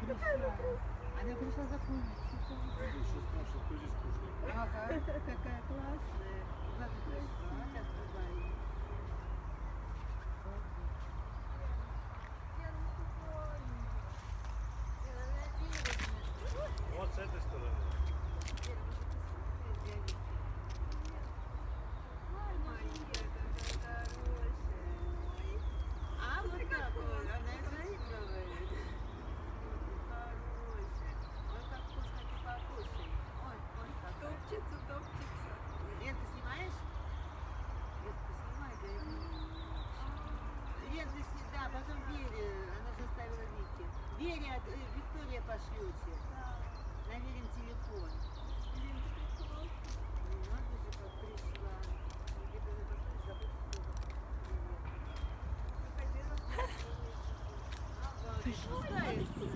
Она пришла за куличиком. Еще спрашивают, кто здесь кушает. Ага, какая классная. Ладно, пришла, сейчас добавим. Вот с этой стороны. А вот так вот, она заигрывает. Хорошая. Ой, как вкусно ты покушай. Ой, ой, как Топчется, топчется. Лен, ты снимаешь? Лен, ты снимай, да, Лен, ты да, потом Вере, она же оставила Вике. Вере, Виктория пошлете. На Верин телефон. Ну, надо же, как пришла. Где-то она посмотрит, забудет, кто это. Привет. Ага, ты пускаешься.